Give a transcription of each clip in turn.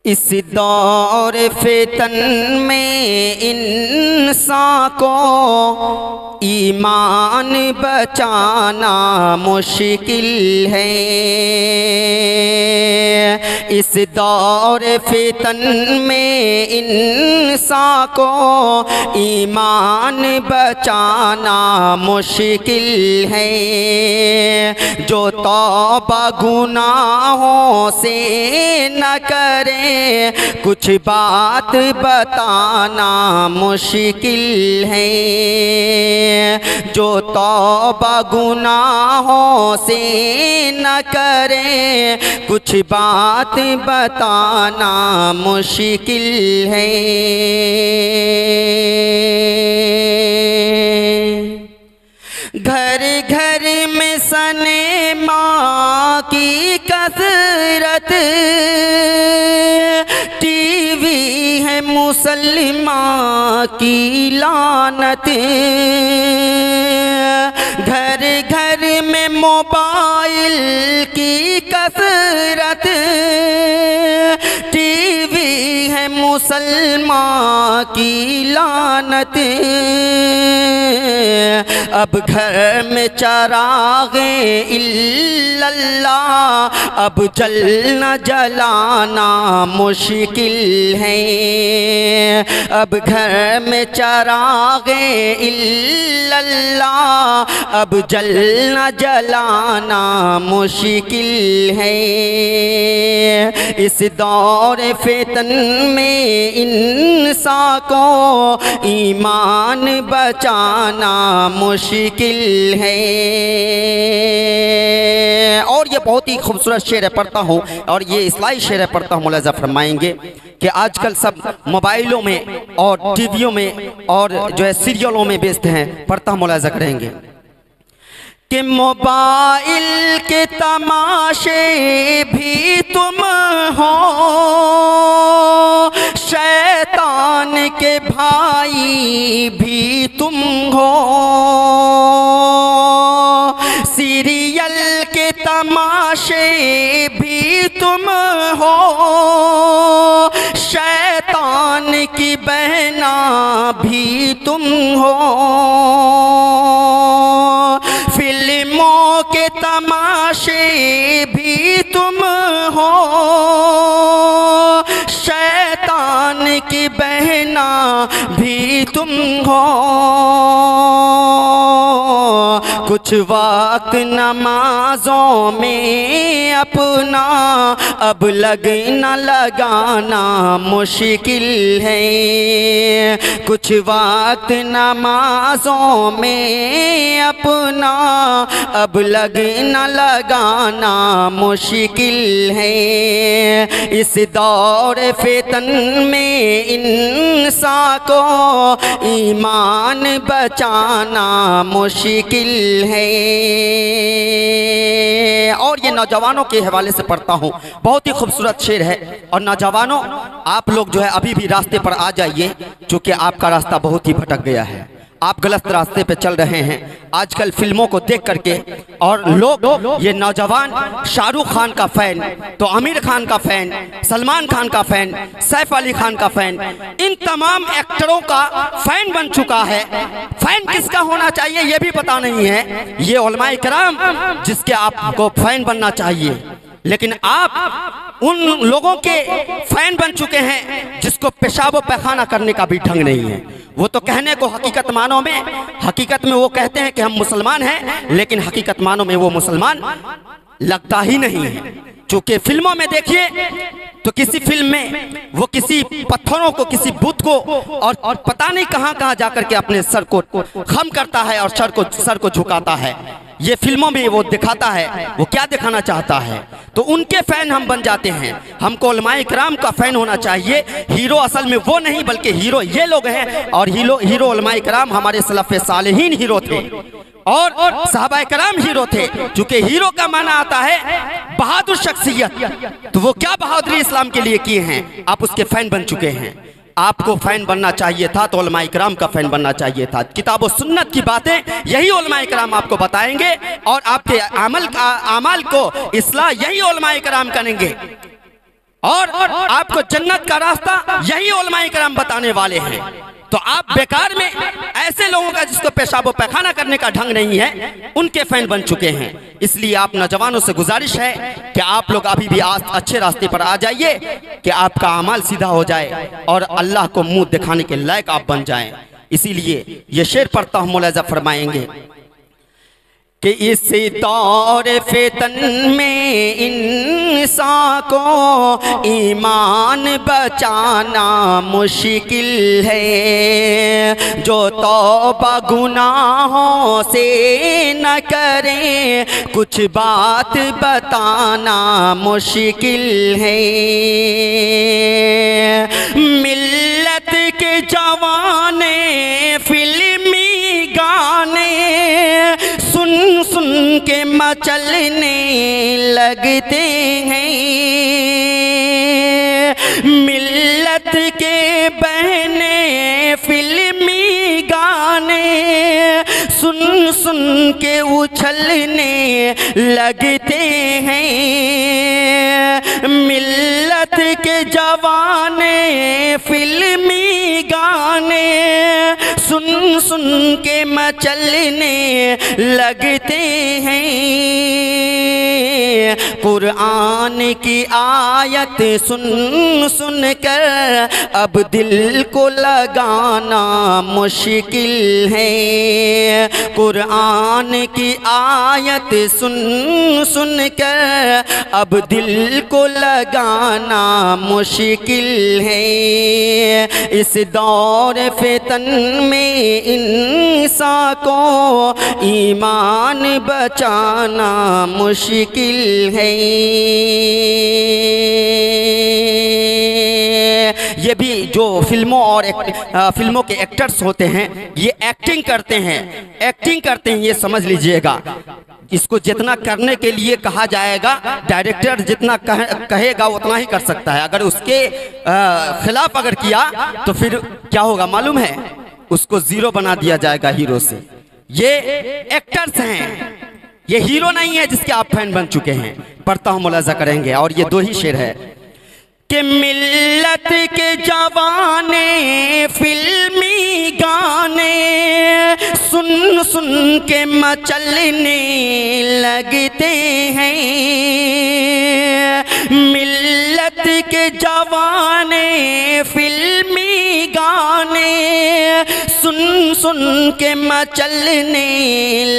इस दौर फितन में इंसान को ईमान बचाना मुश्किल है। इस दौर फितन में इंसान को ईमान बचाना मुश्किल है। जो तौबा गुनाहों से न करे कुछ बात बताना मुश्किल है। जो तौबा गुनाहों से न करे कुछ बात बताना मुश्किल है। घर घर में सने माँ की कसरत, टीवी है मुसलमान की लानत। घर घर में मोबाइल की कसरत, टीवी है मुसलमान की लानत। अब घर में चरागे इल्लल्लाह, अब जलना जलाना मुश्किल है। अब घर में चरागे इल्लल्लाह, अब जलना जलाना मुश्किल है। इस दौर फितन में इंसान को ईमान बचाना मुश्किल है। और ये बहुत ही खूबसूरत शेर है, पढ़ता हूँ, और ये इस्लाही शेर है, पढ़ता हूँ। मुलाज़ा फरमाएंगे कि आजकल सब मोबाइलों में और टीवियों में और जो है सीरियलों में व्यस्त हैं। पढ़ता हूँ, मुलाज़ा करेंगे कि मोबाइल के तमाशे भी तुम हो, शैतान के भाई भी तुम हो। सीरियल के तमाशे भी तुम हो, शैतान की बहना भी तुम हो। फिल्मों के तमाशे भी तुम हो, शैतान की बहना भी तुम हो। कुछ वक्त नमाजों में अपना अब लगना लगाना मुश्किल है। कुछ वक्त नमाजों में अपना अब लगना लगाना मुश्किल है। इस दौर फितन में इंसान को ईमान बचाना मुश्किल है। और ये नौजवानों के हवाले से पढ़ता हूँ, बहुत ही खूबसूरत शेर है। और नौजवानों, आप लोग जो है अभी भी रास्ते पर आ जाइए, क्योंकि आपका रास्ता बहुत ही भटक गया है। आप गलत रास्ते पे चल रहे हैं। आजकल फिल्मों को देख करके और लोग, ये नौजवान शाहरुख खान का फैन, तो आमिर खान का फैन, सलमान खान का फैन, सैफ अली खान का फैन, इन तमाम एक्टरों का फैन बन चुका है। फैन किसका होना चाहिए ये भी पता नहीं है। ये उलमाए किराम जिसके आपको फैन बनना चाहिए, लेकिन आप उन लोगों के फैन बन चुके हैं जिसको पेशाब पैखाना करने का भी ढंग नहीं है। वो तो कहने को हकीकत मानों में, हकीकत में वो कहते हैं कि हम मुसलमान हैं, लेकिन हकीकत मानों में वो मुसलमान लगता ही नहीं है। चूंकि फिल्मों में देखिए तो किसी फिल्म में वो किसी पत्थरों को, किसी बुत को और पता नहीं कहां कहां जाकर के अपने सर को खम करता है और सर को झुकाता है। ये फिल्मों में वो दिखाता है, वो क्या दिखाना चाहता है। तो उनके फैन हम बन जाते हैं। हमको उलमाए किराम का फैन होना चाहिए। हीरो असल में वो नहीं, बल्कि हीरो ये लोग हैं। और हीरो उलमाए किराम हमारे सलफ़े सालेहीन हीरो थे और सहाबाए किराम हीरो थे। चूंकि हीरो का माना आता है बहादुर शख्सियत, तो वो क्या बहादुरी इस्लाम के लिए किए हैं, आप उसके फैन बन चुके हैं। आपको फैन बनना चाहिए था तो उलमाए किराम का फैन बनना चाहिए था। किताब और सुन्नत की बातें यही उलमाए किराम आपको बताएंगे और आपके अमाल को इस्लाह यही उलमाए किराम करेंगे। और आपको जन्नत का रास्ता यही उलमाए किराम बताने वाले हैं। तो आप बेकार में ऐसे लोगों का जिसको पेशाब पैखाना करने का ढंग नहीं है उनके फैन बन चुके हैं। इसलिए आप नौजवानों से गुजारिश है कि आप लोग अभी भी अच्छे रास्ते पर आ जाइए कि आपका अमाल सीधा हो जाए और अल्लाह को मुंह दिखाने के लायक आप बन जाएं। इसीलिए ये शेर पढ़ता हूँ, मौलाना फरमाएंगे कि इस दौर फितन में इंसान को ईमान बचाना मुश्किल है। जो तौबा गुनाहों से न करे कुछ बात बताना मुश्किल है। मिल्लत के जवाने फिल्मी गाने सुन सुन के मचलने लगते हैं। मिल्लत के बहने फिल्मी गाने सुन सुन के उछलने लगते हैं। मिल्लत के जवाने फिल्मी गाने सुन सुन के मचलने लगते हैं। कुरान की आयत सुन सुन कर अब दिल को लगाना मुश्किल है। कुरान की आयत सुन सुन कर अब दिल को लगाना मुश्किल है। इस दौर फितन में इंसान को ईमान बचाना मुश्किल है। ये भी जो फिल्मों और फिल्मों के एक्टर्स होते हैं ये एक्टिंग करते हैं, ये समझ लीजिएगा। इसको जितना करने के लिए कहा जाएगा डायरेक्टर जितना कहेगा उतना ही कर सकता है। अगर उसके खिलाफ अगर किया तो फिर क्या होगा मालूम है, उसको जीरो बना दिया जाएगा हीरो से। ये एक्टर्स हैं, ये हीरो नहीं है जिसके आप फैन बन चुके हैं। पढ़ता हूँ, मुलाजा करेंगे। और ये दो ही शेर है कि मिल्लत के जवाने फिल्मी गाने सुन सुन के मचलने लगते हैं। मिल्लत के जवाने फिल्मी गाने सुन सुन के मचलने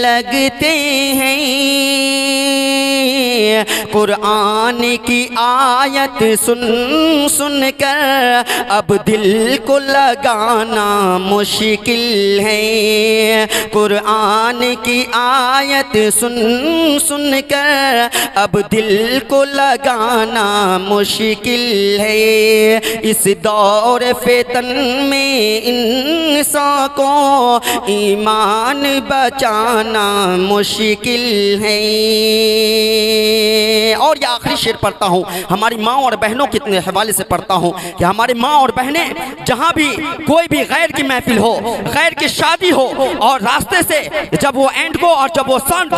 लगते हैं। कुरान की आयत सुन सुन कर अब दिल को लगाना मुश्किल है। कुरान की आयत सुन सुन कर अब दिल को लगाना मुश्किल है। इस दौर फितन में इंसान को ईमान बचाना मुश्किल है। और ये आखिरी शेर पढ़ता हूँ, हमारी माँ और बहनों के हवाले से पढ़ता हूँ कि हमारी माँ और बहनें जहाँ भी कोई भी गैर की महफिल हो, गैर की शादी हो और रास्ते से जब वो एंड को और जब वो सन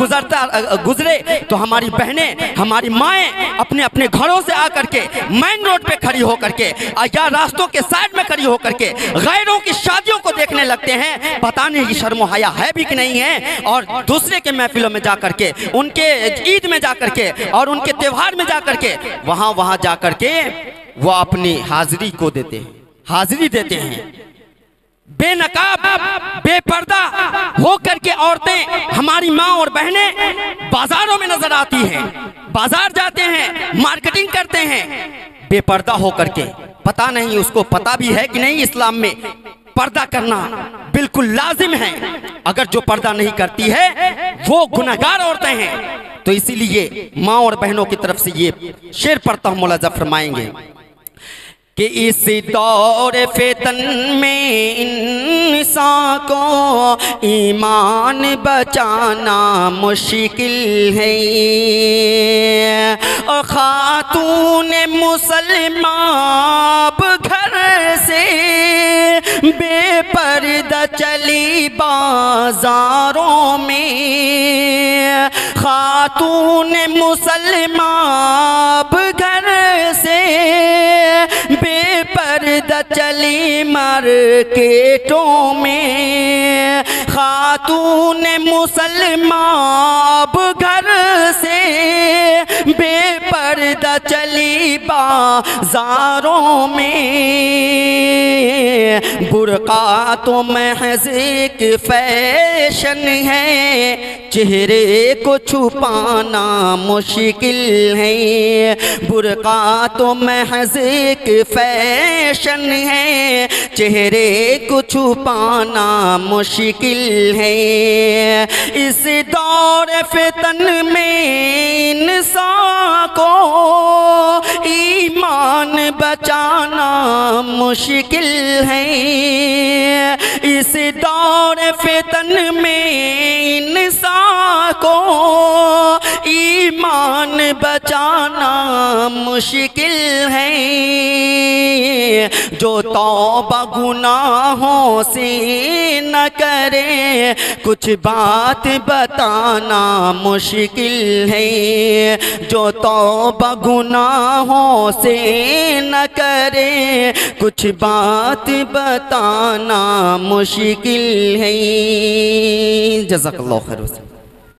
गुजरे तो हमारी बहनें, हमारी माएँ अपने अपने घरों से आकर के मेन रोड पे खड़ी होकर के या रास्तों के साइड में खड़ी होकर के गैरों की शादियों को देखने लगते हैं। पता नहीं शर्म हया है भी कि नहीं है। और दूसरे के महफिलों में जाकर के, उनके ईद में जाकर के और उनके त्योहार में जाकर के वहाँ जाकर के वो अपनी हाजिरी को देते हैं, हाजिरी देते हैं। बेनकाब बेपर्दा होकर के औरतें, हमारी माँ और बहनें बाजारों में नजर आती हैं, बाजार जाते हैं, मार्केटिंग करते हैं बेपर्दा होकर के। पता नहीं उसको पता भी है कि नहीं इस्लाम में पर्दा करना बिल्कुल लाजिम है। अगर जो पर्दा नहीं करती है वो गुनहगार औरतें हैं। तो इसीलिए माँ और बहनों की तरफ से ये शेर पढ़ता हूँ, मौलाना फरमाएंगे कि इस दौर फितन में इंसान को ईमान बचाना मुश्किल है। और खातून मुसलमान घर से बेपर्दा चली बाजारों में। खातून मुसलमान घर से बेपर्दा चली मार्केटों में, खातून मुसलमान घर से बेपर्दा चली बाजारों में। बुर्का तो महज़ एक फैशन है, चेहरे को छुपाना मुश्किल है। बुर्का तो महज़ एक फैशन है, चेहरे को छुपाना मुश्किल है। इस दौर फितन में इंसान को ईमान बचाना मुश्किल है। इस दौर फितन में इंसान को ईमान बचाना मुश्किल है। जो तौबा गुनाहों से न करे, कुछ बात बताना मुश्किल है। जो तौबा गुनाहों से न करे, कुछ बात बताना मुश्किल है। जज़ाकल्लाहु खैर।